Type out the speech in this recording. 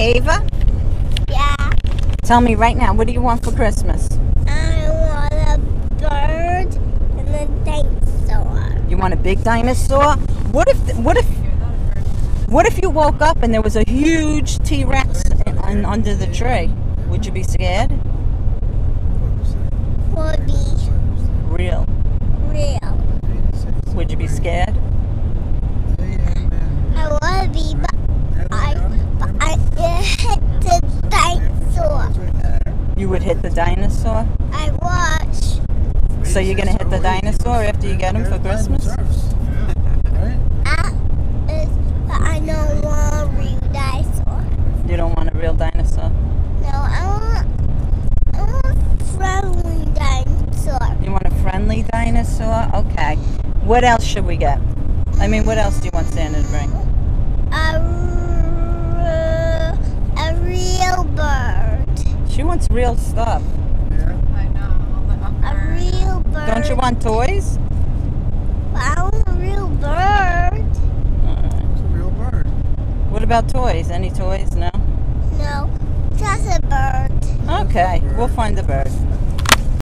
Ava? Yeah. Tell me right now, what do you want for Christmas? I want a bird and a dinosaur. You want a big dinosaur? What if you woke up and there was a huge T-Rex under the tree? Would you be scared? Would be Real. Would you be scared? I would be, but I hit the dinosaur. You would hit the dinosaur? I was. So you're going to hit the dinosaur after you get him for Christmas? But I don't want a real dinosaur. You don't want a real dinosaur? No, I want a friendly dinosaur. You want a friendly dinosaur? Okay. What else should we get? I mean, what else do you want Santa to bring? A real bird. She wants real stuff. I know. A real bird. Don't you want toys? I want a real bird. It's a real bird. What about toys? Any toys? No? No, just a bird. Okay, we'll find a bird.